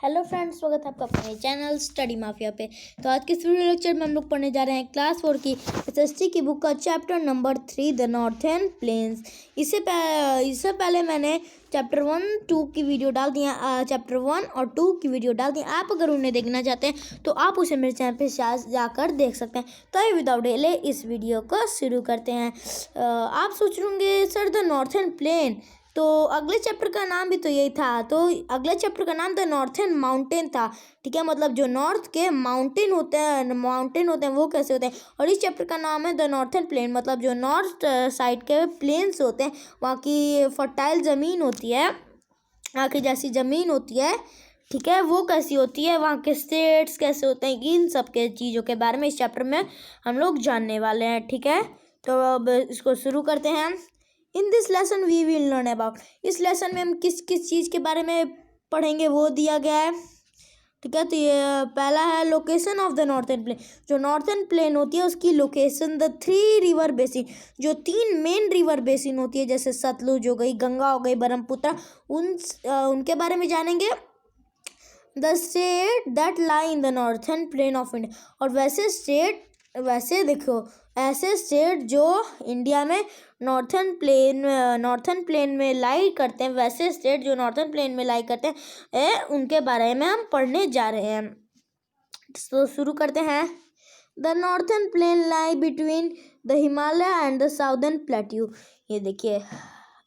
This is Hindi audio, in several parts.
हेलो फ्रेंड्स, स्वागत है आपका अपने चैनल स्टडी माफिया पे। तो आज के इस वीडियो लेक्चर में हम लोग पढ़ने जा रहे हैं क्लास 4 की एसएसटी की बुक का chapter number 3 the northern plains. इससे पहले मैंने चैप्टर 1 2 की वीडियो डाल दी है। चैप्टर 1 और 2 की वीडियो डाल दी। आप अगर उन्हें देखना चाहते हैं तो आप उसे मेरे चैनल पे जाकर देख सकते हैं। तो विदाउट डिले इस वीडियो को शुरू करते हैं। आप सोच रहे होंगे सर द नॉर्थर्न प्लेन, तो अगले चैप्टर का नाम भी तो यही था। तो अगले चैप्टर का नाम द नॉर्थर्न माउंटेन था। ठीक है, मतलब जो नॉर्थ के माउंटेन होते हैं वो कैसे होते हैं। और इस चैप्टर का नाम है द नॉर्थर्न प्लेन, मतलब जो नॉर्थ साइड के प्लेन्स होते हैं, वहाँ की फर्टाइल ज़मीन होती है, वहाँ की जैसी ज़मीन होती है, ठीक है, वो कैसी होती है, वहाँ के स्टेट्स कैसे होते हैं, इन सब के चीज़ों के बारे में इस चैप्टर में हम लोग जानने वाले हैं। ठीक है, तो अब इसको शुरू करते हैं। In this lesson we will learn about, इस लेसन में हम किस किस चीज़ के बारे में पढ़ेंगे वो दिया गया है। ठीक है, तो ये पहला है location of the northern plain. जो नॉर्थर्न प्लेन होती है उसकी लोकेशन, द 3 रिवर बेसिन, जो 3 मेन रिवर बेसिन होती है, जैसे सतलुज हो गई, गंगा हो गई, ब्रह्मपुत्र, उनके बारे में जानेंगे। The state that lie in the northern plain of India, और वैसे देखो ऐसे स्टेट जो इंडिया में नॉर्थर्न प्लेन में लाई करते हैं, वैसे स्टेट जो नॉर्थर्न प्लेन में लाई करते हैं उनके बारे में हम पढ़ने जा रहे हैं। तो शुरू करते हैं। The northern plain lie between the Himalaya and the southern plateau. ये देखिए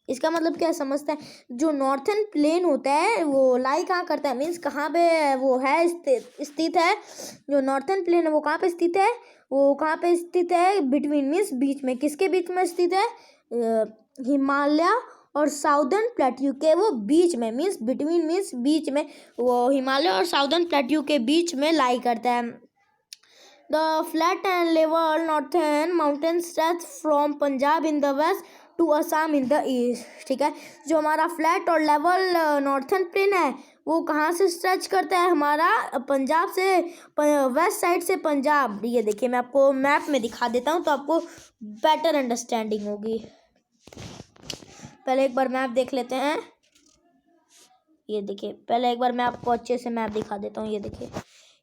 इसका मतलब क्या समझते हैं। जो नॉर्थर्न प्लेन होता है वो लाई कहाँ करता है, मीन्स कहाँ पे वो है स्थित है। जो नॉर्थर्न प्लेन है वो कहाँ पे स्थित है, वो कहाँ पे स्थित है, बिटवीन मीन्स बीच में, किसके बीच में स्थित है, हिमालय और साउदर्न प्लेट्यू के वो बीच में, मीन्स बिटवीन मीन्स बीच में, वो हिमालय और साउदर्न प्लेट्यू के बीच में लाई करता है। The flat and level northern mountain stretch from Punjab in the west to Assam in the east. ठीक है, जो हमारा फ्लैट और लेवल नॉर्थर्न प्लेन है वो कहाँ से स्ट्रेच करता है, हमारा पंजाब से, वेस्ट साइड से पंजाब। ये देखिए मैं आपको मैप में दिखा देता हूँ तो आपको बेटर अंडरस्टैंडिंग होगी। पहले एक बार मैप देख लेते हैं। ये देखिए पहले एक बार मैं आपको अच्छे से मैप दिखा देता हूँ। ये देखिए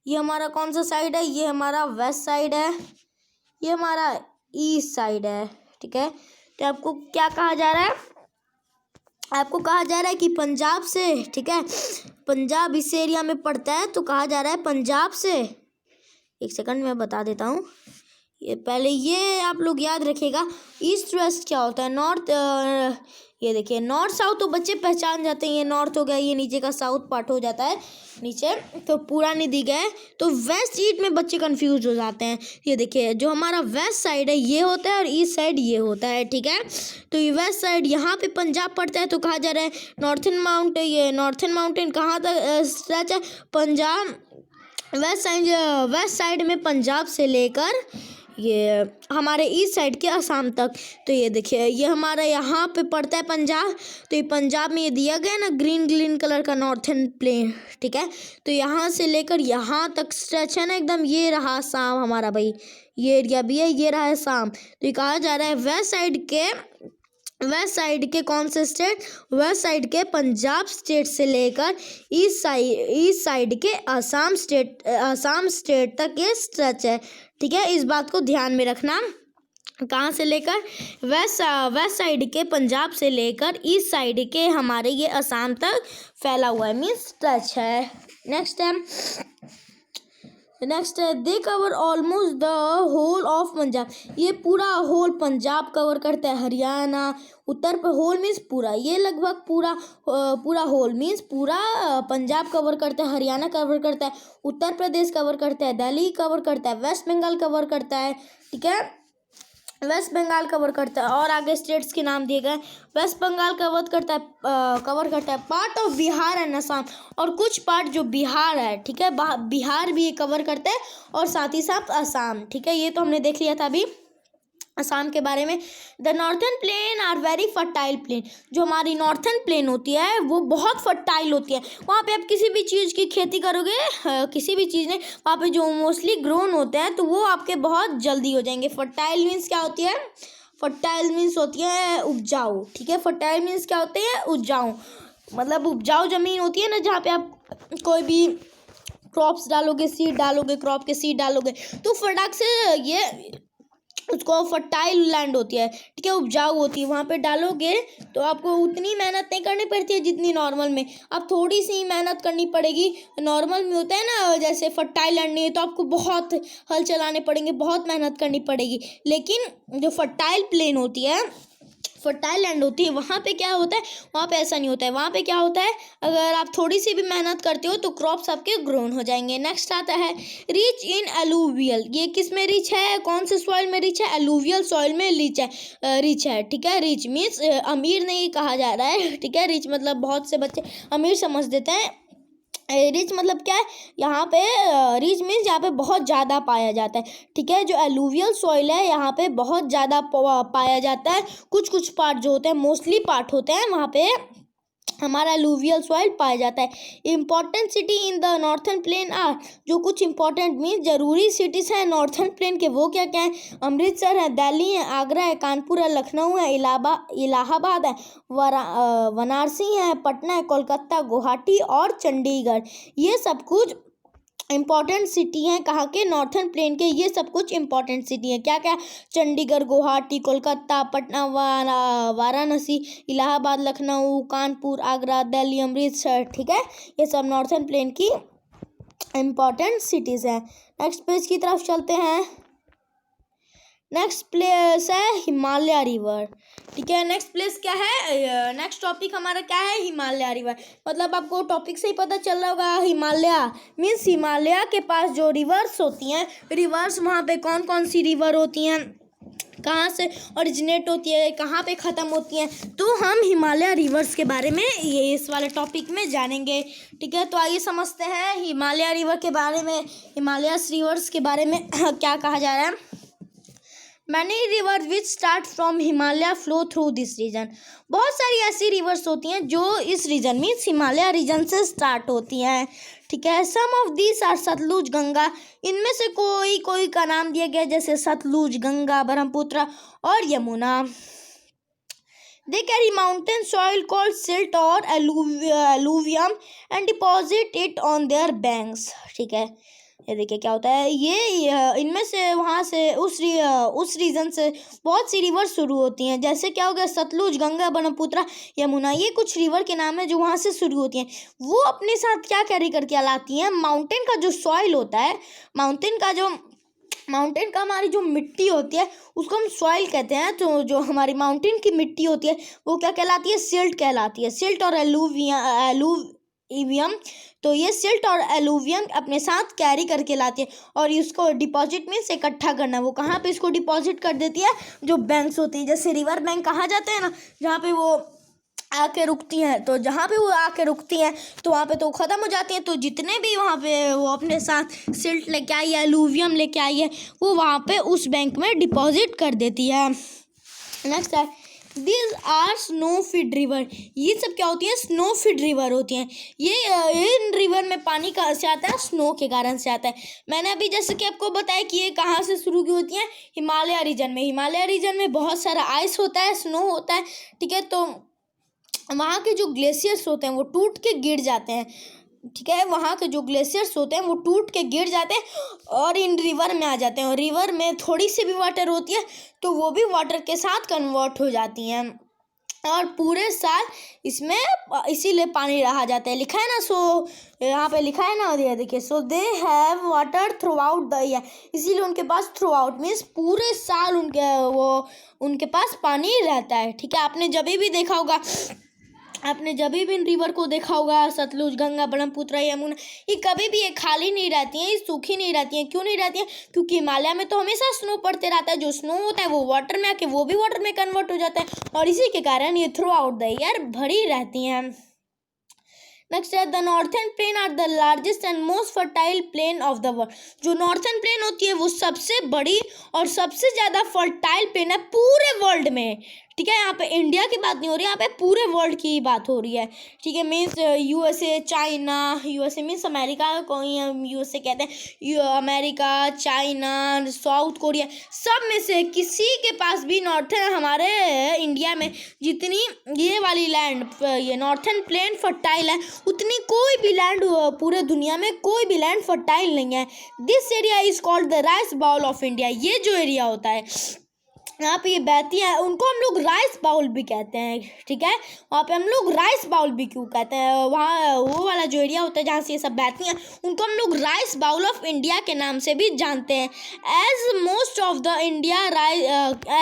ये हमारा कौन सा साइड है, ये हमारा वेस्ट साइड है, ये हमारा ईस्ट साइड है। ठीक है, तो आपको क्या कहा जा रहा है, आपको कहा जा रहा है कि पंजाब से, ठीक है, पंजाब इस एरिया में पड़ता है, तो कहा जा रहा है पंजाब से, एक सेकंड मैं बता देता हूँ। ये पहले ये आप लोग याद रखिएगा, ईस्ट वेस्ट क्या होता है, नॉर्थ, ये देखिए नॉर्थ साउथ तो बच्चे पहचान जाते हैं, ये नॉर्थ हो गया, ये नीचे का साउथ पार्ट हो जाता है, नीचे तो पूरा नहीं दी गया है, तो वेस्ट ईस्ट में बच्चे कंफ्यूज हो जाते हैं। ये देखिए जो हमारा वेस्ट साइड है ये होता है और ईस्ट साइड ये होता है। ठीक है, तो ये वेस्ट साइड यहाँ पे पंजाब पड़ता है, तो कहा जा रहा है ये नॉर्थर्न माउंटेन कहाँ तक स्ट्रेच है, पंजाब वेस्ट साइड में पंजाब से लेकर ये हमारे ईस्ट साइड के असम तक। तो ये देखिए ये हमारा यहाँ पे पड़ता है पंजाब, तो ये पंजाब में ये दिया गया ना ग्रीन कलर का नॉर्थर्न प्लेन। ठीक है, तो यहाँ से लेकर यहाँ तक स्ट्रेच है ना एकदम, ये रहा असम हमारा भाई, ये एरिया भी है, ये रहा असम। तो ये कहा जा रहा है वेस्ट साइड के कौन से स्टेट, वेस्ट साइड के पंजाब स्टेट से लेकर ईस्ट साइड के असम स्टेट तक ये स्ट्रेच है। ठीक है, इस बात को ध्यान में रखना, कहाँ से लेकर वेस्ट साइड के पंजाब से लेकर ईस्ट साइड के हमारे ये असम तक फैला हुआ है, मीन्स स्ट्रेच है। नेक्स्ट है they cover almost the whole of Punjab, ये पूरा होल पंजाब कवर करता है, हरियाणा उत्तर पर होल मीन्स पूरा, ये लगभग पूरा होल मीन्स पूरा पंजाब कवर करता है, हरियाणा कवर करता है, उत्तर प्रदेश कवर करता है, दिल्ली कवर करता है, वेस्ट बंगाल कवर करता है। ठीक है, वेस्ट बंगाल कवर करता है, और आगे स्टेट्स के नाम दिए गए। वेस्ट बंगाल कवर करता है part of Bihar and Assam, और कुछ पार्ट जो बिहार है, ठीक है, बिहार भी कवर करता है, और साथ ही साथ असम। ठीक है, ये तो हमने देख लिया था अभी असम के बारे में। The northern plain are very fertile plain, जो हमारी नॉर्थर्न प्लेन होती है वो बहुत फर्टाइल होती है, वहाँ पे आप किसी भी चीज़ की खेती करोगे, किसी भी चीज़ में वहाँ पे जो मोस्टली ग्रोन होते हैं तो वो आपके बहुत जल्दी हो जाएंगे। फर्टाइल मीन्स क्या होती है, फर्टाइल मीन्स होती है उपजाऊ। ठीक है, फर्टाइल मीन्स क्या होते हैं, उपजाऊ, मतलब उपजाऊ ज़मीन होती है ना, जहाँ पे आप कोई भी क्रॉप्स डालोगे, सीड डालोगे, क्रॉप के सीड डालोगे तो फटाक से ये उसको फर्टाइल लैंड होती है, ठीक है, उपजाऊ होती है, वहाँ पे डालोगे तो आपको उतनी मेहनत नहीं करनी पड़ती है जितनी नॉर्मल में। अब थोड़ी सी मेहनत करनी पड़ेगी। नॉर्मल में होता है ना जैसे फर्टाइल लैंड नहीं है तो आपको बहुत हल चलाने पड़ेंगे, बहुत मेहनत करनी पड़ेगी। लेकिन जो फर्टाइल प्लेन होती है, फर्टाइल लैंड होती है, वहाँ पे क्या होता है, वहाँ पे ऐसा नहीं होता है। वहाँ पे क्या होता है, अगर आप थोड़ी सी भी मेहनत करते हो तो क्रॉप्स आपके ग्रोन हो जाएंगे। नेक्स्ट आता है रिच इन एलुवियल। ये किस में रिच है, कौन से सॉइल में रिच है, एलुवियल सॉइल में रिच है, ठीक है। रिच मीन्स अमीर नहीं कहा जा रहा है, ठीक है। रिच मतलब बहुत से बच्चे अमीर समझ देते हैं। रिच मतलब क्या है, यहाँ पे रिच मीन्स यहाँ पे बहुत ज़्यादा पाया जाता है, ठीक है। जो एलुवियल सॉइल है यहाँ पे बहुत ज़्यादा पाया जाता है। कुछ कुछ पार्ट जो होते हैं, मोस्टली पार्ट होते हैं, वहाँ पे हमारा एलुवियल सॉइल पाया जाता है। Important city in the northern plain are, जो कुछ इंपॉर्टेंट मीन्स जरूरी सिटीज़ हैं नॉर्थर्न प्लेन के, वो क्या क्या है, अमृतसर है, दिल्ली है, आगरा है, कानपुर है, लखनऊ है, इलाहाबाद है, वाराणसी है, पटना है, कोलकाता, गुवाहाटी और चंडीगढ़। ये सब कुछ इम्पॉर्टेंट सिटी हैं कहाँ के, नॉर्थर्न प्लेन के। ये सब कुछ इम्पॉर्टेंट सिटी हैं, क्या क्या, चंडीगढ़, गुवाहाटी, कोलकाता, पटना, वाराणसी, इलाहाबाद, लखनऊ, कानपुर, आगरा, दिल्ली, अमृतसर, ठीक है। ये सब नॉर्थर्न प्लेन की इम्पॉर्टेंट सिटीज़ हैं। नेक्स्ट पेज की तरफ चलते हैं। नेक्स्ट प्लेस है हिमालय रिवर, ठीक है। नेक्स्ट प्लेस क्या है, नेक्स्ट टॉपिक हमारा क्या है, हिमालय रिवर। मतलब आपको टॉपिक से ही पता चल रहा होगा, हिमालय मीन्स हिमालय के पास जो रिवर्स होती हैं, रिवर्स वहाँ पे कौन कौन सी रिवर होती हैं, कहाँ से ओरिजिनेट होती है, कहाँ पे ख़त्म होती हैं, तो हम हिमालय रिवर्स के बारे में ये इस वाले टॉपिक में जानेंगे, ठीक है। तो आइए समझते हैं हिमालय रिवर के बारे में, हिमालय रिवर्स के बारे में क्या कहा जा रहा है। Many rivers which start from Himalaya flow through this region. बहुत सारी ऐसी रिवर्स होती हैं जो इस रीजन मीन्स हिमालय रीजन से स्टार्ट होती हैं, ठीक है। Some of these are Sutlej, Ganga. इनमें से कोई कोई का नाम दिया गया जैसे सतलुज, गंगा, ब्रह्मपुत्र और Yamuna. They carry mountain soil called silt और alluvium and deposit it on their banks, ठीक है। ये देखिए क्या होता है, ये इनमें से वहाँ से उस रीजन से बहुत सी रिवर शुरू होती हैं। जैसे क्या हो गया, सतलुज, गंगा, ब्रह्मपुत्र, यमुना, ये कुछ रिवर के नाम है जो वहाँ से शुरू होती हैं। वो अपने साथ क्या कैरी करके लाती हैं, माउंटेन का जो सॉइल होता है, माउंटेन का हमारी जो मिट्टी होती है उसको हम सॉइल कहते हैं। तो जो हमारी माउंटेन की मिट्टी होती है वो क्या कहलाती है, सिल्ट कहलाती है। सिल्ट और एलुवियम, तो ये सिल्ट और एलुवियम अपने साथ कैरी करके लाती है और इसको डिपॉजिट मीन्स इकट्ठा करना। वो कहाँ पे इसको डिपॉजिट कर देती है, जो बैंक्स होती हैं, जैसे रिवर बैंक कहा जाता है ना, जहाँ पे वो आके रुकती हैं। तो जहाँ पे वो आके रुकती हैं तो वहाँ पे तो ख़त्म हो जाती हैं। तो जितने भी वहाँ पे वो अपने साथ सिल्ट लेके आई है, एलुवियम लेके आई है, वो वहाँ पे उस बैंक में डिपॉजिट कर देती है। नेक्स्ट है this are snow feed river. ये सब क्या होती है, स्नो फीड रिवर होती हैं। ये इन रिवर में पानी कहाँ से आता है, स्नो के कारण से आता है। मैंने अभी जैसे कि आपको बताया कि ये कहाँ से शुरू की होती हैं, हिमालय रीजन में। हिमालय रीजन में बहुत सारा आइस होता है, स्नो होता है, ठीक है। तो वहाँ के जो ग्लेशियर्स होते हैं वो टूट के गिर जाते हैं, ठीक है। वहाँ के जो ग्लेशियर्स होते हैं वो टूट के गिर जाते हैं और इन रिवर में आ जाते हैं। और रिवर में थोड़ी सी भी वाटर होती है तो वो भी वाटर के साथ कन्वर्ट हो जाती हैं और पूरे साल इसमें इसीलिए पानी रहा जाता है। लिखा है ना, सो यहाँ पे लिखा है ना, ये देखिए, so they have water throughout the year. इसीलिए उनके पास थ्रू आउट मीन्स पूरे साल उनके पास पानी रहता है, ठीक है। आपने जब भी देखा होगा, आपने जब भी इन रिवर को देखा होगा, सतलुज, गंगा, ब्रह्मपुत्र, यमुना, ये कभी भी ये खाली नहीं रहती हैं, ये सूखी नहीं रहती हैं। क्यों नहीं रहती हैं, क्योंकि हिमालय में तो हमेशा स्नो पड़ते रहता है। जो स्नो होता है वो वाटर में आके वो भी वाटर में कन्वर्ट हो जाता है और इसी के कारण ये थ्रू आउट द ईयर भरी रहती हैं। नेक्स्ट है the northern plain are the largest and most fertile plain of the world. जो नॉर्थर्न प्लेन होती है वो सबसे बड़ी और सबसे ज़्यादा फर्टाइल प्लेन है पूरे वर्ल्ड में, ठीक है। यहाँ पे इंडिया की बात नहीं हो रही, यहाँ पे पूरे वर्ल्ड की बात हो रही है, ठीक है। Means USA, China, USA means America को ही हम यूएसए कहते हैं, अमेरिका, चाइना, साउथ कोरिया, सब में से किसी के पास भी नॉर्थन, हमारे इंडिया में जितनी ये वाली लैंड, ये नॉर्थन प्लेन फर्टाइल है, उतनी कोई भी लैंड पूरे दुनिया में कोई भी लैंड फर्टाइल नहीं है। This area is called the rice bowl of India. ये जो एरिया होता है यहाँ पे ये बहती है, उनको हम लोग राइस बाउल भी कहते हैं, ठीक है। वहाँ पे हम लोग राइस बाउल भी क्यों कहते हैं, वहाँ वो वाला जो एरिया होता है जहाँ से ये सब बहती हैं, उनको हम लोग राइस बाउल ऑफ इंडिया के नाम से भी जानते हैं। As most of the India rice,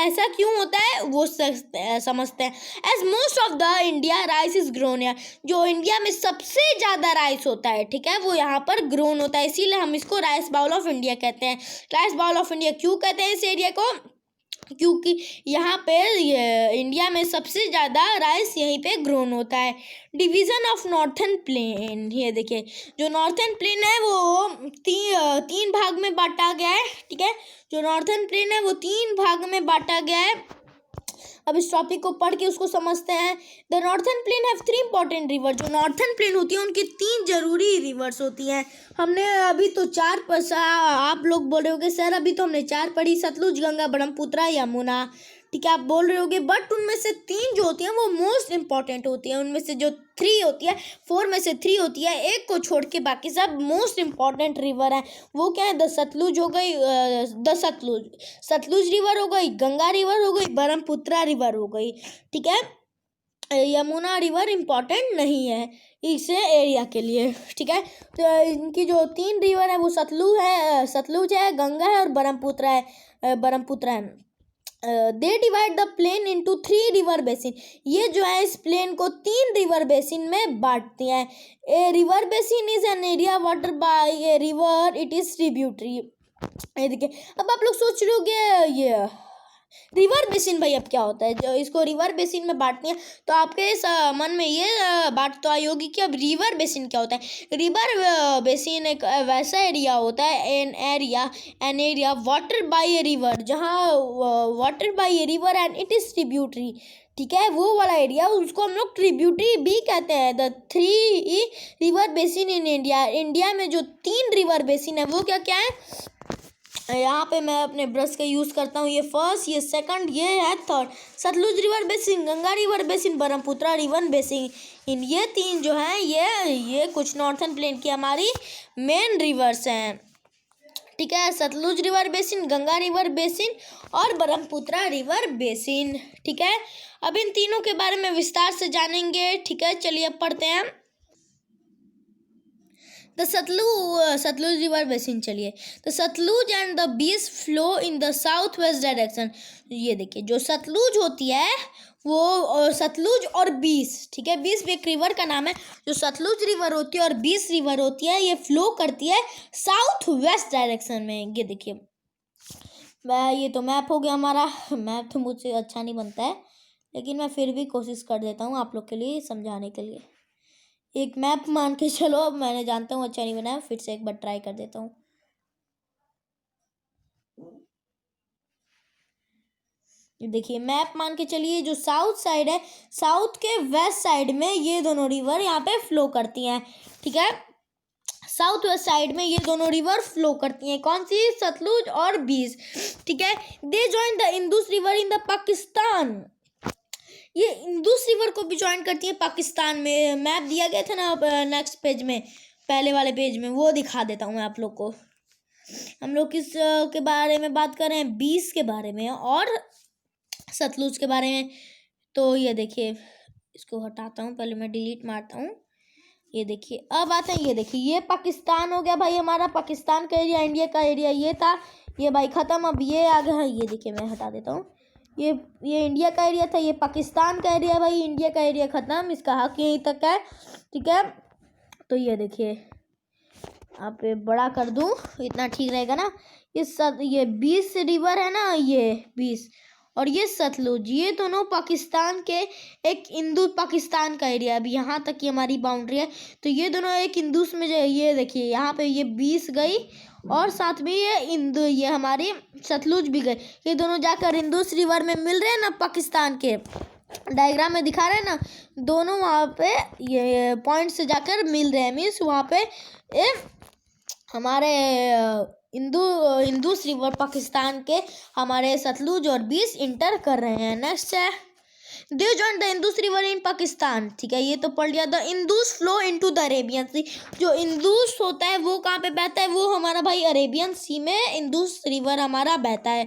ऐसा क्यों होता है वो समझते हैं। As most of the India rice is grown है, जो इंडिया में सबसे ज़्यादा राइस होता है, ठीक है, वो यहाँ पर ग्रोन होता है, इसीलिए हम इसको राइस बाउल ऑफ इंडिया कहते हैं। राइस बाउल ऑफ इंडिया क्यों कहते हैं इस एरिया को, क्योंकि यहाँ पे इंडिया में सबसे ज़्यादा राइस यहीं पे ग्रोन होता है। डिवीज़न ऑफ नॉर्थन प्लेन, ये देखिए जो नॉर्थन प्लेन है वो तीन भाग में बांटा गया है, ठीक है। जो नॉर्थन प्लेन है वो 3 भाग में बांटा गया है। अब इस टॉपिक को पढ़ के उसको समझते हैं। The northern plain have 3 important river. जो नॉर्थन प्लेन होती है उनकी 3 जरूरी रिवर्स होती हैं। हमने अभी तो 4 आप लोग बोल रहे होगे सर अभी तो हमने 4 पढ़ी, सतलुज, गंगा, ब्रह्मपुत्र, यमुना, ठीक है, आप बोल रहे होगे, बट उनमें से 3 जो होती हैं वो मोस्ट इंपॉर्टेंट होती हैं। उनमें से जो 3 होती है, 4 में से 3 होती है, एक को छोड़ के बाकी सब मोस्ट इंपॉर्टेंट रिवर है। वो क्या है, द सतलुज हो गई, सतलुज रिवर हो गई, गंगा रिवर हो गई, ब्रह्मपुत्र रिवर हो गई, ठीक है। यमुना रिवर इम्पॉर्टेंट नहीं है इस एरिया के लिए, ठीक है। तो इनकी जो 3 रिवर है वो सतलुज है, गंगा है और ब्रह्मपुत्र है। They divide the plain into 3 river basin. ये जो है इस प्लेन को 3 रिवर बेसिन में बांटती हैं। A river basin is an area water by a river, it is tributary. ये देखिए, अब आप लोग सोच रहे होंगे ये रिवर बेसिन भाई अब क्या होता है, जो इसको रिवर बेसिन में बांटती हैं, तो आपके इस मन में ये बात तो आई होगी कि अब रिवर बेसिन क्या होता है। रिवर बेसिन एक वैसा एरिया होता है, an area water by a river, जहाँ water by a river and it is tributary, ठीक है, वो वाला एरिया उसको हम लोग ट्रिब्यूटरी भी कहते हैं। The 3 river basin in India. India में जो 3 रिवर बेसिन है वो क्या क्या है, यहाँ पे मैं अपने ब्रश का यूज़ करता हूँ। ये फर्स्ट, ये सेकंड, ये है third. Sutlej river basin, Ganga river basin, Brahmaputra river basin, इन ये 3 जो हैं ये कुछ नॉर्थन प्लेन की हमारी मेन रिवर्स हैं, ठीक है। Sutlej river basin, Ganga river basin और ब्रह्मपुत्र रिवर बेसिन, ठीक है। अब इन तीनों के बारे में विस्तार से जानेंगे, ठीक है। चलिए अब पढ़ते हैं द सतलुज रिवर बेसिन। चलिए, द सतलुज एंड द बीस flow in the south west direction. ये देखिए, जो सतलुज होती है वो सतलुज और बीस, ठीक है, बीस भी एक रिवर का नाम है। जो सतलुज रिवर होती है और बीस रिवर होती है ये फ्लो करती है साउथ वेस्ट डायरेक्शन में। ये देखिए, ये तो मैप हो गया हमारा। मैप तो मुझसे अच्छा नहीं बनता है, लेकिन मैं फिर भी कोशिश कर देता हूँ आप लोग के लिए समझाने के लिए। एक मैप मान के चलो, मैंने जानता हूँ अच्छा नहीं बनाया, फिर से एक बार ट्राई कर देता हूँ। देखिए, मैप मान के चलिए, जो साउथ साइड है, साउथ के वेस्ट साइड में ये दोनों रिवर यहाँ पे फ्लो करती हैं, ठीक है। साउथ वेस्ट साइड में ये दोनों रिवर फ्लो करती हैं, कौन सी, सतलुज और बीस, ठीक है। They join the Indus river in the Pakistan. ये इंदुस रिवर को भी ज्वाइन करती है पाकिस्तान में। मैप दिया गया था ना नेक्स्ट पेज में, पहले वाले पेज में, वो दिखा देता हूँ मैं आप लोग को। हम लोग किस के बारे में बात कर रहे हैं, बीस के बारे में और सतलुज के बारे में। तो ये देखिए, इसको हटाता हूँ, पहले मैं डिलीट मारता हूँ। ये देखिए, अब आते हैं, ये देखिए, ये पाकिस्तान हो गया भाई हमारा, पाकिस्तान का एरिया, इंडिया का एरिया ये था, ये भाई ख़त्म। अब ये आ गया, ये देखिए मैं हटा देता हूँ। ये इंडिया का एरिया था, ये पाकिस्तान का एरिया भाई, इंडिया का एरिया ख़त्म, इसका हक यहीं तक है, ठीक है। तो ये देखिए, आप बड़ा कर दूँ इतना ठीक रहेगा ना। ये 20 रिवर है ना, ये 20 और ये सतलुज, ये दोनों पाकिस्तान के एक इंदु पाकिस्तान का एरिया। अभी यहाँ तक की हमारी बाउंड्री है, तो ये दोनों एक इंदुस में जो, ये देखिए यहाँ पे ये 20 गई और साथ में ये हमारी सतलुज भी गए। ये दोनों जाकर इंदुस रिवर में मिल रहे हैं ना, पाकिस्तान के डायग्राम में दिखा रहे हैं ना, दोनों वहाँ पे ये पॉइंट से जाकर मिल रहे हैं। मीन्स वहाँ पे हमारे इंदुस रिवर पाकिस्तान के हमारे सतलुज और बीस इंटर कर रहे हैं। नेक्स्ट है they join the Indus river in Pakistan. ठीक है, ये तो पढ़ लिया। The Indus flow into the Arabian sea. जो इंदुस होता है वो कहाँ पे बहता है? वो हमारा भाई अरेबियन सी में इंदुस रिवर हमारा बहता है।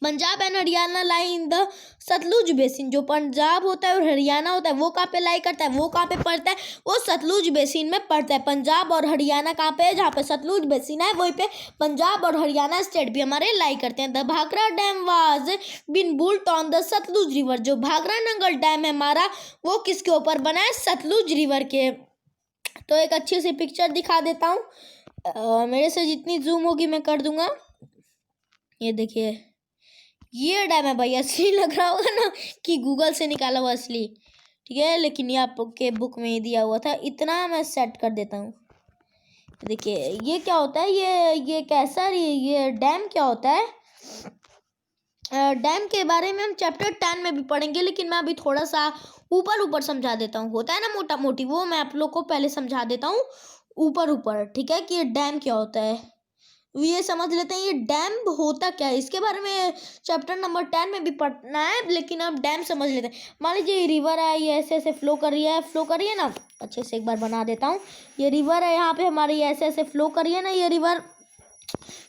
Punjab and Haryana lie in the Sutlej basin. जो पंजाब होता है और हरियाणा होता है वो कहाँ पे लाई करता है? वो कहाँ पे पड़ता है? वो सतलुज बेसिन में पड़ता है। पंजाब और हरियाणा कहाँ पे है? जहाँ पे सतलुज बेसिन है वहीं पे पंजाब और हरियाणा स्टेट भी हमारे लाई करते हैं। The Bhakra dam was been built on the Sutlej river. जो भाखड़ा नंगल डैम है हमारा वो किसके ऊपर बना है? सतलुज रिवर के। तो एक अच्छी सी पिक्चर दिखा देता हूँ, मेरे से जितनी जूम होगी मैं कर दूंगा। ये देखिए, ये डैम है भाई। असली लग रहा होगा ना कि गूगल से निकाला हुआ असली, ठीक है, लेकिन ये आपके बुक में ही दिया हुआ था। इतना मैं सेट कर देता हूँ। देखिए ये क्या होता है, ये कैसा, ये डैम क्या होता है? डैम के बारे में हम चैप्टर 10 में भी पढ़ेंगे, लेकिन मैं अभी थोड़ा सा ऊपर समझा देता हूँ। होता है ना मोटा मोटी, वो मैं आप लोग को पहले समझा देता हूँ ऊपर, ठीक है, कि ये डैम क्या होता है। ये समझ लेते हैं ये डैम होता क्या है। इसके बारे में चैप्टर नंबर 10 में भी पढ़ना है, लेकिन अब डैम समझ लेते हैं। मान लीजिए ये रिवर है, ये ऐसे ऐसे फ्लो कर रही है ना। अच्छे से एक बार बना देता हूँ। ये रिवर है, यहाँ पे हमारी ऐसे ऐसे फ्लो कर रही है ना ये रिवर।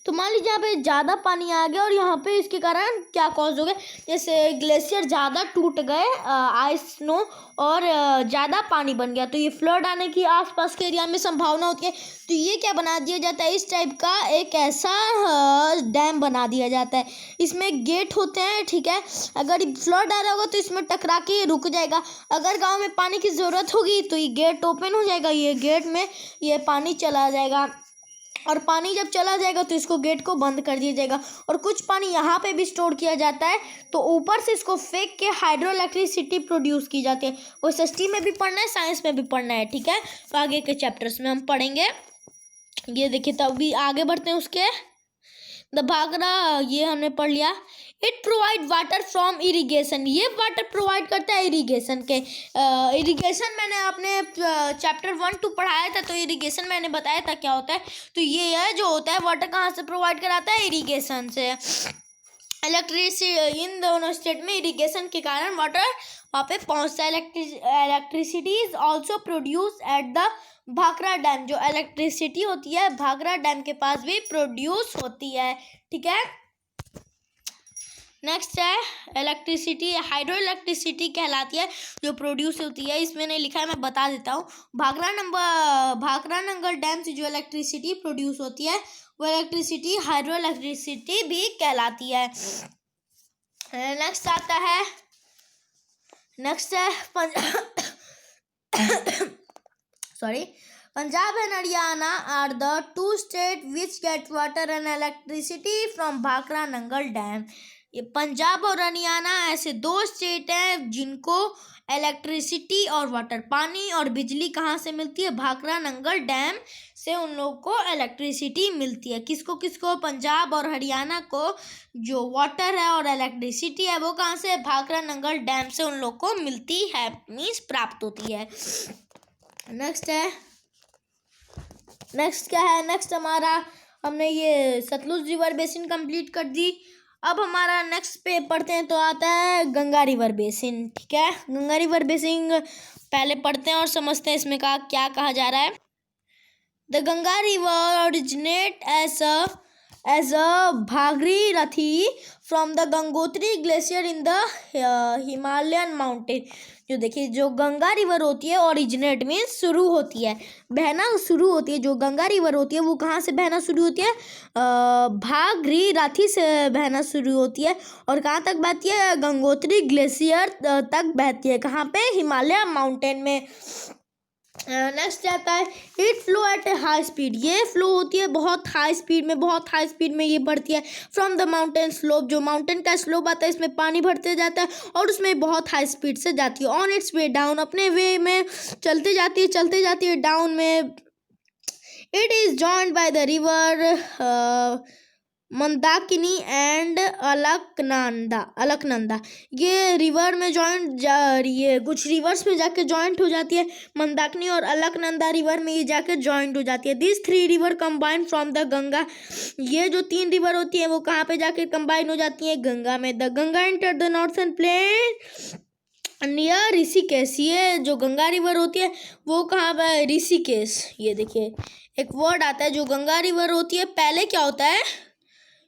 तो मान लीजिए यहाँ पे ज़्यादा पानी आ गया और यहाँ पे इसके कारण क्या कॉज हो गया? जैसे ग्लेशियर ज़्यादा टूट गए, आइस स्नो, और ज़्यादा पानी बन गया, तो ये फ्लड आने की आसपास के एरिया में संभावना होती है। तो ये क्या बना दिया जाता है? इस टाइप का एक ऐसा डैम बना दिया जाता है। इसमें गेट होते हैं, ठीक है। अगर फ्लड आ रहा होगा तो इसमें टकरा के रुक जाएगा। अगर गाँव में पानी की ज़रूरत होगी तो ये गेट ओपन हो जाएगा, ये गेट में ये पानी चला जाएगा, और पानी जब चला जाएगा तो इसको गेट को बंद कर दिया जाएगा। और कुछ पानी यहाँ पे भी स्टोर किया जाता है, तो ऊपर से इसको फेंक के हाइड्रो इलेक्ट्रिसिटी प्रोड्यूस की जाती है। वो एसएसटी में भी पढ़ना है, साइंस में भी पढ़ना है, ठीक है। तो आगे के चैप्टर्स में हम पढ़ेंगे। ये देखिए, तो अभी आगे बढ़ते हैं उसके। द भाखड़ा ये हमने पढ़ लिया। It provide water from irrigation. ये वाटर प्रोवाइड करता है इरीगेशन के। इरीगेशन मैंने अपने चैप्टर 1-2 पढ़ाया था, तो इरीगेशन मैंने बताया था क्या होता है। तो ये है जो होता है वाटर कहाँ से प्रोवाइड कराता है? इरीगेशन से। इलेक्ट्रिसिटी इन दोनों स्टेट में इरीगेशन के कारण वाटर वहाँ पे पहुँचता है। Electricity is also produce at the Bhakra dam. जो इलेक्ट्रिसिटी होती है भाखड़ा डैम के पास भी प्रोड्यूस होती है, ठीक है। नेक्स्ट है इलेक्ट्रिसिटी, हाइड्रो इलेक्ट्रिसिटी कहलाती है जो प्रोड्यूस होती है। इसमें नहीं लिखा है, मैं बता देता हूँ। भाखड़ा नंगल डैम से जो इलेक्ट्रिसिटी प्रोड्यूस होती है वो इलेक्ट्रिसिटी हाइड्रो इलेक्ट्रिसिटी भी कहलाती है। नेक्स्ट आता है, नेक्स्ट है Punjab and Haryana are the 2 state which get water and electricity from Bhakra Nangal dam. ये पंजाब और हरियाणा ऐसे 2 स्टेट हैं जिनको इलेक्ट्रिसिटी और वाटर, पानी और बिजली कहाँ से मिलती है? भाखड़ा नंगल डैम से उन लोगों को इलेक्ट्रिसिटी मिलती है। किसको किसको? पंजाब और हरियाणा को जो वाटर है और इलेक्ट्रिसिटी है वो कहाँ से? भाखड़ा नंगल डैम से उन लोग को मिलती है, मीन्स प्राप्त होती है। नेक्स्ट क्या है? नेक्स्ट हमारा, हमने ये सतलुज रिवर बेसिन कंप्लीट कर दी। अब हमारा नेक्स्ट पे पढ़ते हैं तो आता है गंगा रिवर बेसिन, ठीक है। गंगा रिवर बेसिन पहले पढ़ते हैं और समझते हैं इसमें का क्या कहा जा रहा है। The Ganga river originate as a Bhagirathi from the Gangotri glacier in the Himalayan mountain. जो देखिए, जो गंगा रिवर होती है ओरिजिनेट मीन्स शुरू होती है, बहना शुरू होती है। जो गंगा रिवर होती है वो कहाँ से बहना शुरू होती है? भागीरथी से बहना शुरू होती है। और कहाँ तक बहती है? गंगोत्री ग्लेशियर तक बहती है। कहाँ पे? हिमालय माउंटेन में। नेक्स्ट आता है it flow at a high speed. ये फ्लो होती है बहुत हाई स्पीड में ये बढ़ती है फ्रॉम द माउंटेन स्लोप। जो माउंटेन का स्लोप आता है इसमें पानी भरते जाता है और उसमें बहुत हाई स्पीड से जाती है। ऑन इट्स वे डाउन, अपने वे में चलते जाती है डाउन में। It is joined by the river Mandakini and Alaknanda. ये रिवर में ये कुछ रिवर्स में जाके जॉइंट हो जाती है। मंदाकिनी और अलकनंदा रिवर में ये जाके जॉइंट हो जाती है। This 3 river combine from the Ganga. ये जो 3 रिवर होती है वो कहाँ पे जाके कंबाइन हो जाती है? गंगा में। The Ganga enter the northern plain near Rishikesh. ये जो गंगा रिवर होती है वो कहाँ पर? ऋषिकेश। ये देखिए एक वर्ड आता है जो गंगा रिवर होती है, पहले क्या होता है,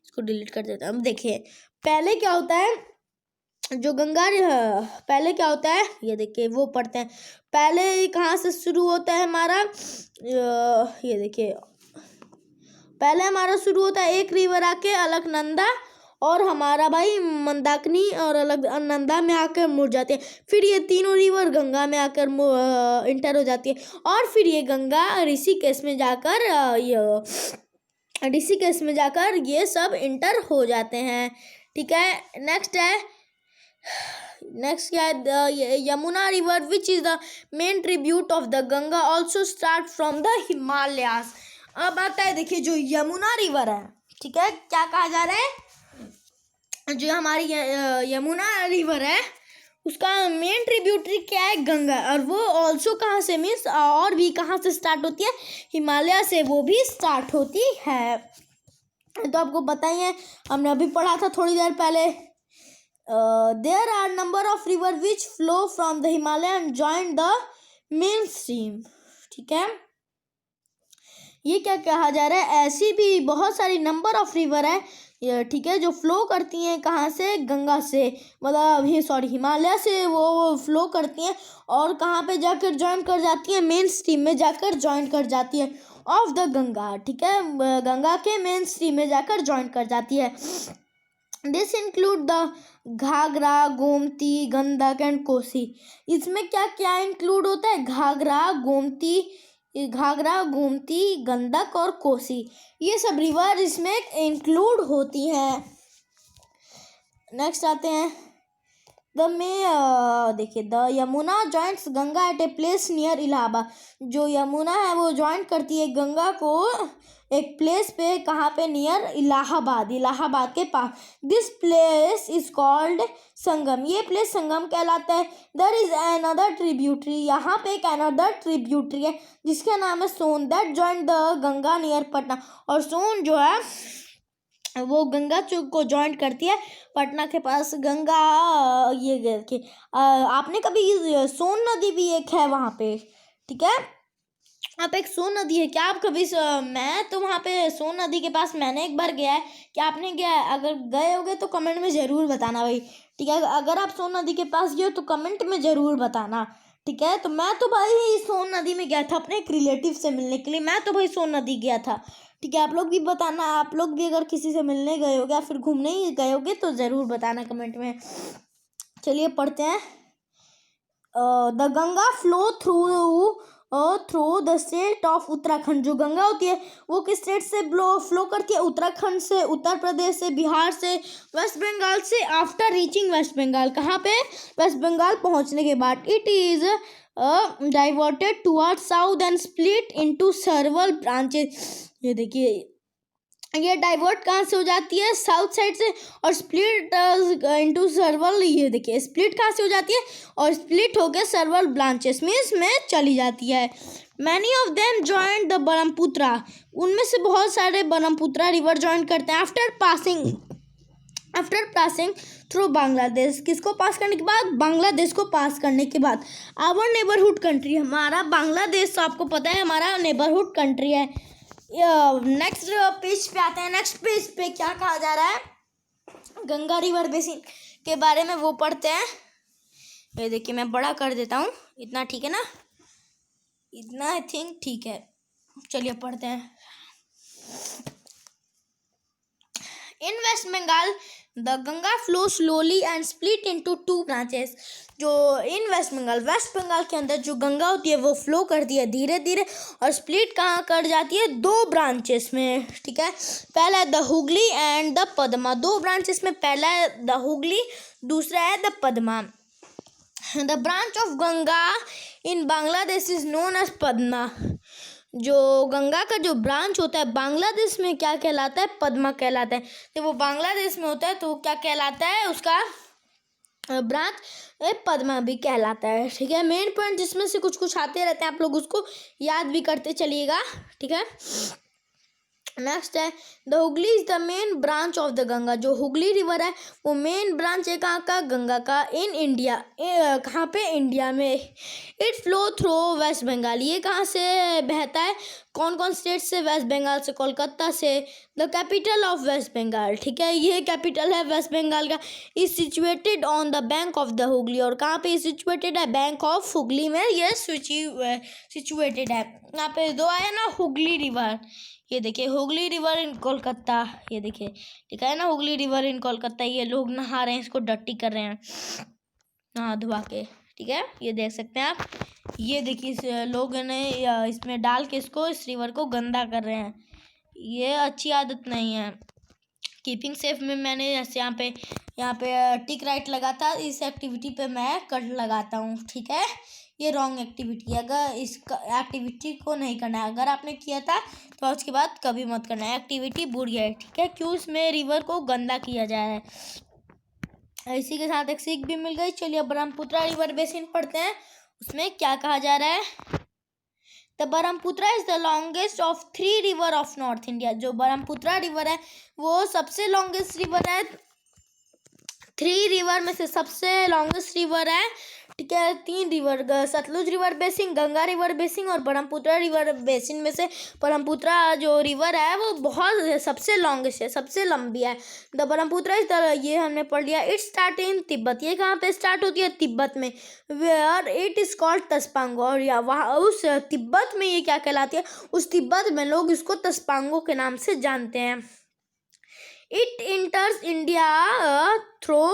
इसको डिलीट कर देता हूँ। देखिए पहले क्या होता है, जो पहले क्या होता है, ये देखिए वो पढ़ते हैं। पहले कहाँ से शुरू होता है हमारा? ये देखिए पहले हमारा शुरू होता है एक रिवर आके अलकनंदा, और हमारा भाई मंदाकिनी और अलकनंदा में आकर मुड़ जाते हैं। फिर ये तीनों रिवर गंगा में आकर इंटर हो जाती है, और फिर ये गंगा ऋषिकेश में जाकर ये सब इंटर हो जाते हैं। ठीक है, नेक्स्ट क्या है? Yamuna river which is the main tribute of the Ganga also start from the Himalayas. अब आता है देखिए जो यमुना रिवर है, ठीक है, क्या कहा जा रहा है? जो हमारी यमुना रिवर है उसका मेन ट्रिब्यूटरी क्या है? गंगा। और वो ऑल्सो कहाँ से, मीन्स और भी कहाँ से स्टार्ट होती है? हिमालय से वो भी स्टार्ट होती है। तो आपको पता ही है, हमने अभी पढ़ा था थोड़ी देर पहले। There are number of river which flow from the Himalaya and join the main stream. ठीक है, ये क्या कहा जा रहा है? ऐसी भी बहुत सारी नंबर ऑफ रिवर है, ठीक है, जो फ्लो करती हैं कहाँ से? गंगा से, मतलब हिमालय से वो फ्लो करती हैं और कहाँ पे जाकर ज्वाइन कर जाती हैं? मेन स्ट्रीम में जाकर ज्वाइन कर जाती है ऑफ द गंगा। ठीक है, गंगा के मेन स्ट्रीम में जाकर ज्वाइन कर जाती है। This include the Ghaghara, Gomti, Gandak and Kosi. इसमें क्या क्या इंक्लूड होता है? घाघरा, गोमती, गंडक और कोसी, ये सब रिवर इसमें इंक्लूड होती हैं। नेक्स्ट आते हैं देखिए the Yamuna joins Ganga at a place near Allahabad. जो यमुना है वो ज्वाइन करती है गंगा को एक प्लेस पे, कहाँ पे? नियर इलाहाबाद के पास। This place is called Sangam. ये प्लेस संगम कहलाता है। There is another tributary. यहाँ पे एक अनदर ट्रिब्यूटरी है जिसका नाम है Son, that join the Ganga near Patna. और सोन जो है वो गंगा को ज्वाइन करती है पटना के पास। गंगा ये देखिए, आपने कभी सोन नदी भी एक है वहाँ पे, ठीक है, वहाँ पे एक सोन नदी है। क्या आप कभी मैं तो वहाँ पे सोन नदी के पास मैंने एक बार गया है। क्या आपने गया है? अगर गए होगे तो कमेंट में ज़रूर बताना भाई, ठीक है। अगर आप सोन नदी के पास गए हो तो कमेंट में ज़रूर बताना, ठीक है। तो मैं तो भाई सोन नदी में गया था अपने एक रिलेटिव से मिलने के लिए। मैं तो भाई सोन नदी गया था, ठीक है। आप लोग भी बताना, आप लोग भी अगर किसी से मिलने गए होगे या फिर घूमने ही गए होगे तो ज़रूर बताना कमेंट में। चलिए पढ़ते हैं। The Ganga flow through the state of Uttarakhand. जो गंगा होती है वो किस स्टेट से फ्लो करती है? उत्तराखंड से, उत्तर प्रदेश से, बिहार से, वेस्ट बंगाल से। आफ्टर रीचिंग वेस्ट बंगाल, कहाँ पे? वेस्ट बंगाल पहुँचने के बाद it is diverted towards south and split into सर्वल branches. ये देखिए ये डाइवर्ट कहाँ से हो जाती है? साउथ साइड से, और स्प्लिट इनटू सर्वल। ये देखिए स्प्लिट कहाँ से हो जाती है? और स्प्लिट होकर सर्वल ब्रांचेस में चली जाती है। Many of them join the Brahmaputra. उनमें से बहुत सारे ब्रह्मपुत्रा रिवर जॉइन करते हैं आफ्टर पासिंग थ्रू बांग्लादेश। किसको पास करने के बाद? बांग्लादेश को पास करने के बाद। आवर नेबरहुड कंट्री, हमारा बांग्लादेश तो आपको पता है हमारा नेबरहुड कंट्री है। नेक्स्ट पेज पे आते हैं। नेक्स्ट पेज पे क्या कहा जा रहा है? गंगा रिवर बेसिन के बारे में वो पढ़ते हैं। ये देखिए मैं बड़ा कर देता हूँ, इतना ठीक है ना? इतना आई थिंक ठीक है। चलिए पढ़ते हैं। In West Bengal the Ganga flow slowly and split into 2 branches. जो इन वेस्ट बंगाल के अंदर जो गंगा होती है वो फ्लो करती है धीरे धीरे, और स्प्लिट कहाँ कर जाती है? 2 ब्रांचेस में, ठीक है। पहला है the Hooghly and the Padma. 2 branches में, पहला है द हुगली, दूसरा है the Padma. The branch of Ganga in Bangladesh is known as Padma. जो गंगा का जो ब्रांच होता है बांग्लादेश में क्या कहलाता है, पद्मा कहलाता है। तो वो बांग्लादेश में होता है तो क्या कहलाता है, उसका ब्रांच पद्मा भी कहलाता है। ठीक है, मेन पॉइंट जिसमें से कुछ कुछ आते रहते हैं, आप लोग उसको याद भी करते चलिएगा। ठीक है, नेक्स्ट है the Hooghly is the main branch of the Ganga. जो हुगली रिवर है वो मेन ब्रांच है कहाँ का, गंगा का, इन इंडिया। कहाँ पे, इंडिया में। It flow through West Bengal. ये कहाँ से बहता है, कौन कौन स्टेट से, वेस्ट बंगाल से, कोलकाता से। The capital of West Bengal, ठीक है, ये कैपिटल है वेस्ट बंगाल का। Is situated on the bank of the Hooghly. और कहाँ पे सिचुएटेड है, बैंक ऑफ हुगली में ये सिचुएटेड है। यहाँ पे दो आया ना, हुगली रिवर, ये देखिए हुगली रिवर इन कोलकाता, ये देखिए लिखा है ना हुगली रिवर इन कोलकाता। ये लोग नहा रहे हैं, इसको डर्टी कर रहे हैं नहा धुआ के। ठीक है, ये देख सकते हैं आप, ये देखिए इस लोग ने इसमें डाल के इसको, इस रिवर को गंदा कर रहे हैं। ये अच्छी आदत नहीं है। कीपिंग सेफ में मैंने यहाँ पे टिक राइट लगा था, इस एक्टिविटी पे मैं कट लगाता हूँ। ठीक है, ये रॉन्ग एक्टिविटी है, अगर इस एक्टिविटी को नहीं करना है। अगर आपने किया था तो उसके बाद कभी मत करना है, एक्टिविटी बुरी है। ठीक है, क्यों इसमें रिवर को गंदा किया जा रहा है। इसी के साथ एक सीख भी मिल गई। चलिए ब्रह्मपुत्र रिवर बेसिन पढ़ते हैं, उसमें क्या कहा जा रहा है। The Brahmaputra is the longest of 3 river of north India. जो ब्रह्मपुत्र रिवर है वो सबसे लॉन्गेस्ट रिवर है, 3 रिवर में से सबसे लॉन्गेस्ट रिवर है। ठीक है, 3 river, Sutlej river basin, Ganga river basin और ब्रह्मपुत्र रिवर बेसिन में से ब्रह्मपुत्र जो रिवर है वो बहुत सबसे लॉन्गेस्ट है, सबसे लंबी है। द ब्रह्मपुत्र इस तरह, ये हमने पढ़ लिया। It start in Tibet. ये कहाँ पे स्टार्ट होती है, तिब्बत में। Where it is called Tsangpo. और या वहाँ उस तिब्बत में ये क्या कहलाती है, उस तिब्बत में लोग इसको तस्पांगो के नाम से जानते हैं। It enters India through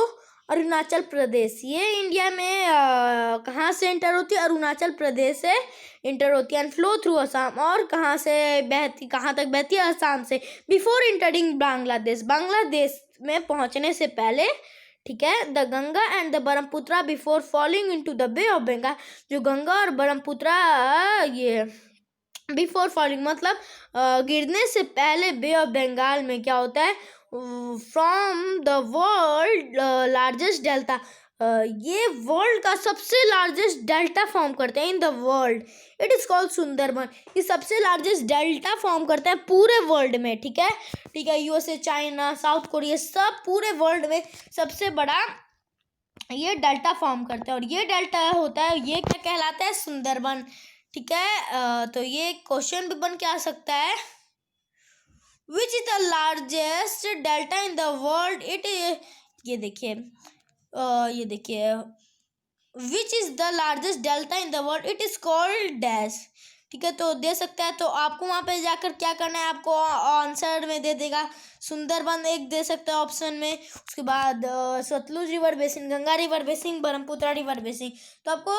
Arunachal Pradesh. ये इंडिया में कहाँ से इंटर होती है, अरुणाचल प्रदेश से इंटर होती है। And flow through Assam. और कहाँ से बहती, कहाँ तक बहती है, असम से। बिफोर इंटरिंग बांग्लादेश, बांग्लादेश में पहुँचने से पहले। ठीक है, the Ganga and the Brahmaputra before falling into the bay of Bengal. जो गंगा और ब्रह्मपुत्र ये बिफोर फॉलिंग मतलब गिरने से पहले बे ऑफ बंगाल में क्या होता है, from the world largest delta. ये वर्ल्ड का सबसे लार्जेस्ट डेल्टा फॉर्म करते हैं in the world. It is called Sundarban. ये सबसे लार्जेस्ट डेल्टा फॉर्म करते हैं पूरे वर्ल्ड में। ठीक है, ठीक है, यूएसए, चाइना, साउथ कोरिया, सब पूरे वर्ल्ड में सबसे बड़ा ये डेल्टा फॉर्म करते हैं। और ये डेल्टा होता है, ये क्या कहलाता है, सुंदरबन। ठीक है, तो ये क्वेश्चन भी बन के आ सकता है। Which is the largest delta in the world. ये देखिए which is the largest delta in the world, it is called dash. ठीक है, तो दे सकता है, तो आपको वहाँ पे जाकर क्या करना है, आपको आंसर में दे देगा सुंदरबन एक दे सकता है ऑप्शन में। उसके बाद Sutlej river basin, Ganga river basin, Brahmaputra river basin. तो आपको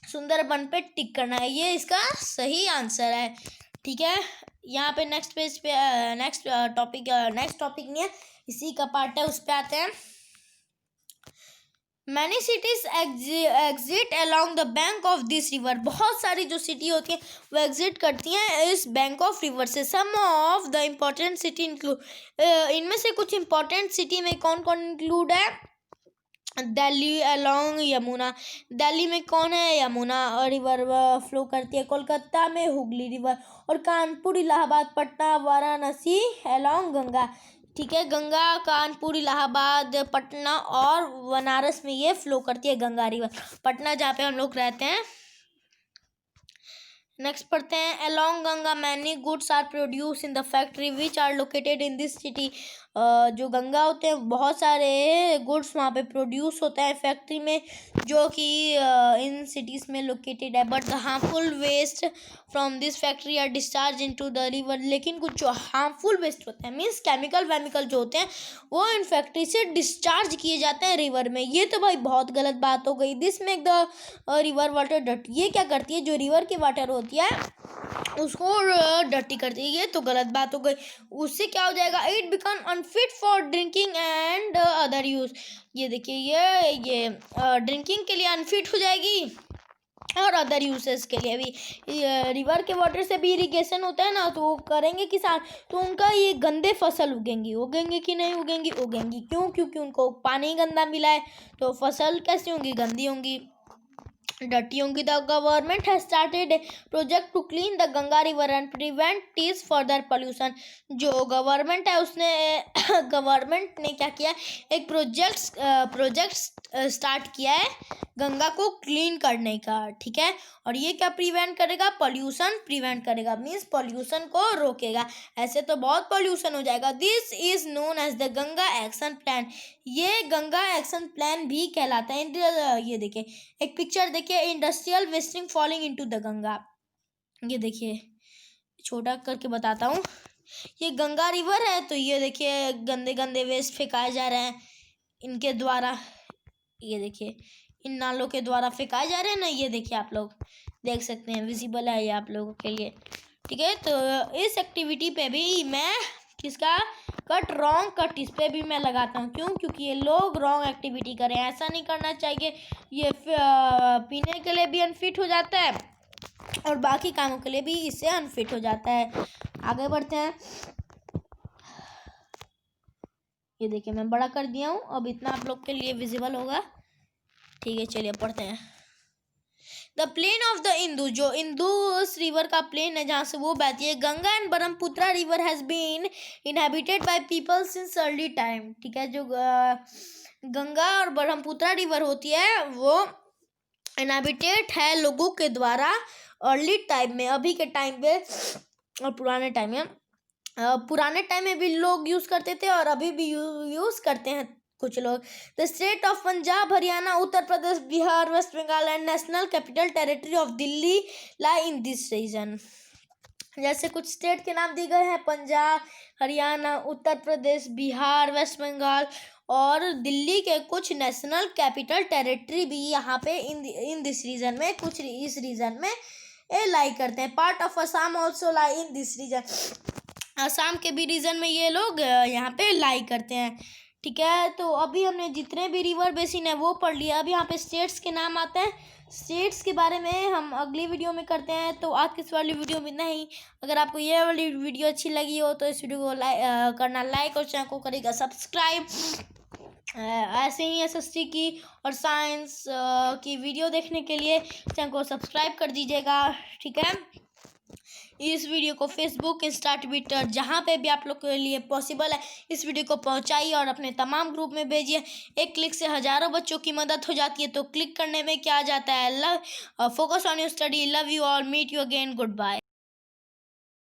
सुंदरबन पे टिक करना है, ये इसका सही आंसर है। ठीक है, यहाँ पे नेक्स्ट पेज पे नेक्स्ट टॉपिक नहीं है, इसी का पार्ट है, उस पे आते हैं। Many cities exit along the bank of this river. बहुत सारी जो सिटी होती है वो एग्जिट करती हैं इस बैंक ऑफ रिवर से। Some of the important city include, इनमें से कुछ इम्पोर्टेंट सिटी में कौन कौन इंक्लूड है, दिल्ली अलोंग यमुना। दिल्ली में कौन है, यमुना रिवर फ्लो करती है। कोलकाता में हुगली रिवर। और कानपुर, इलाहाबाद, पटना, वाराणसी अलोंग गंगा। ठीक है, गंगा, कानपुर, इलाहाबाद, पटना और बनारस में ये फ्लो करती है गंगा रिवर। पटना जहाँ पे हम लोग रहते हैं। नेक्स्ट पढ़ते हैं, along Ganga many goods are produce in the factory which are located in this city. जो गंगा होते हैं बहुत सारे गुड्स वहाँ पे प्रोड्यूस होता है फैक्ट्री में, जो कि इन सिटीज़ में लोकेटेड है। But the harmful waste from this factory are discharge into the river. लेकिन कुछ जो हार्मफुल वेस्ट होते हैं, मीन्स केमिकल जो होते हैं, वो इन फैक्ट्री से डिस्चार्ज किए जाते हैं रिवर में। ये तो भाई बहुत गलत बात हो गई। This make the river water dirty. ये क्या करती है, जो रिवर की वाटर होती है उसको डर्टी करती है, ये तो गलत बात हो गई। उससे क्या हो जाएगा, it become unfit for drinking and other use. ये देखिए ये ड्रिंकिंग के लिए अनफिट हो जाएगी और अदर यूसेस के लिए भी। रिवर के वाटर से भी इरिगेशन होता है ना, तो वो करेंगे किसान, तो उनका ये गंदे फसल उगेंगी कि नहीं उगेंगी। क्यों? क्योंकि उनको पानी गंदा मिला है, तो फसल कैसी होंगी? गंदी होंगी, डर्टी होंगी। The government has started a project to clean the Ganga river and prevent is further pollution. जो गवर्नमेंट है उसने गवर्नमेंट ने क्या किया, एक प्रोजेक्ट स्टार्ट किया है गंगा को क्लीन करने का, ठीक है। और ये क्या प्रिवेंट करेगा? पॉल्यूशन प्रिवेंट करेगा, मीन्स पॉल्यूशन को रोकेगा। ऐसे तो बहुत पॉल्यूशन हो जाएगा। This is known as the Ganga action plan. ये गंगा एक्शन प्लान भी कहलाता है। ये देखिए एक पिक्चर देखिए, industrial wasting falling into the Ganga. ये देखिए छोटा करके बताता हूँ। ये गंगा रिवर है, तो ये देखिए गंदे गंदे वेस्ट फेंकाए जा रहे हैं इनके द्वारा। ये देखिए इन नालों के द्वारा फेंकाए जा रहे हैं ना, ये देखिए आप लोग देख सकते हैं, विजिबल है ये आप लोगों के लिए, ठीक है। तो इस एक्टिविटी पे भी मैं किसका रॉन्ग कट इस पे भी मैं लगाता हूँ। क्यों? क्योंकि ये लोग रॉन्ग एक्टिविटी करें, ऐसा नहीं करना चाहिए। ये पीने के लिए भी अनफिट हो जाता है और बाकी कामों के लिए भी इससे अनफिट हो जाता है। आगे बढ़ते हैं। ये देखिए मैं बड़ा कर दिया हूँ, अब इतना आप लोग के लिए विजिबल होगा, ठीक है। चलिए पढ़ते हैं। The plain of the Indus, जो इंदुस रिवर का प्लेन है जहाँ से वो बहती है। Ganga and Brahmaputra river has been inhabited by people since early time, ठीक है। जो गंगा और ब्रह्मपुत्रा रिवर होती है वो इनहेबिटेड है लोगों के द्वारा अर्ली टाइम में, अभी के टाइम पे और पुराने टाइम में भी लोग यूज़ करते थे और अभी भी यूज़ करते हैं कुछ लोग। The state of Punjab, Haryana, Uttar Pradesh, Bihar, West Bengal and national capital territory of Delhi lie in this region. जैसे कुछ स्टेट के नाम दिए गए हैं, पंजाब, हरियाणा, उत्तर प्रदेश, बिहार, वेस्ट बंगाल और दिल्ली के कुछ नेशनल कैपिटल टेरिटरी भी यहाँ पे इन दिस रीजन में, कुछ इस रीजन में लाई करते हैं। Part of Assam also lie in this region, Assam के भी रीजन में ये लोग यहाँ पे लाई करते हैं, ठीक है। तो अभी हमने जितने भी रिवर बेसिन है वो पढ़ लिया। अभी यहाँ पे स्टेट्स के नाम आते हैं, स्टेट्स के बारे में हम अगली वीडियो में करते हैं। तो आज की इस वाली वीडियो में इतना ही। अगर आपको ये वाली वीडियो अच्छी लगी हो तो इस वीडियो को करना लाइक और चैनल को करेगा सब्सक्राइब। ऐसे ही एसएसटी की और साइंस की वीडियो देखने के लिए चैनल को सब्सक्राइब कर दीजिएगा, ठीक है। इस वीडियो को फेसबुक, इंस्टा, ट्विटर जहाँ पे भी आप लोग के लिए पॉसिबल है इस वीडियो को पहुँचाइए और अपने तमाम ग्रुप में भेजिए। एक क्लिक से हज़ारों बच्चों की मदद हो जाती है। तो क्लिक करने में क्या जाता है, love focus on your study, love you all, meet you again, good bye.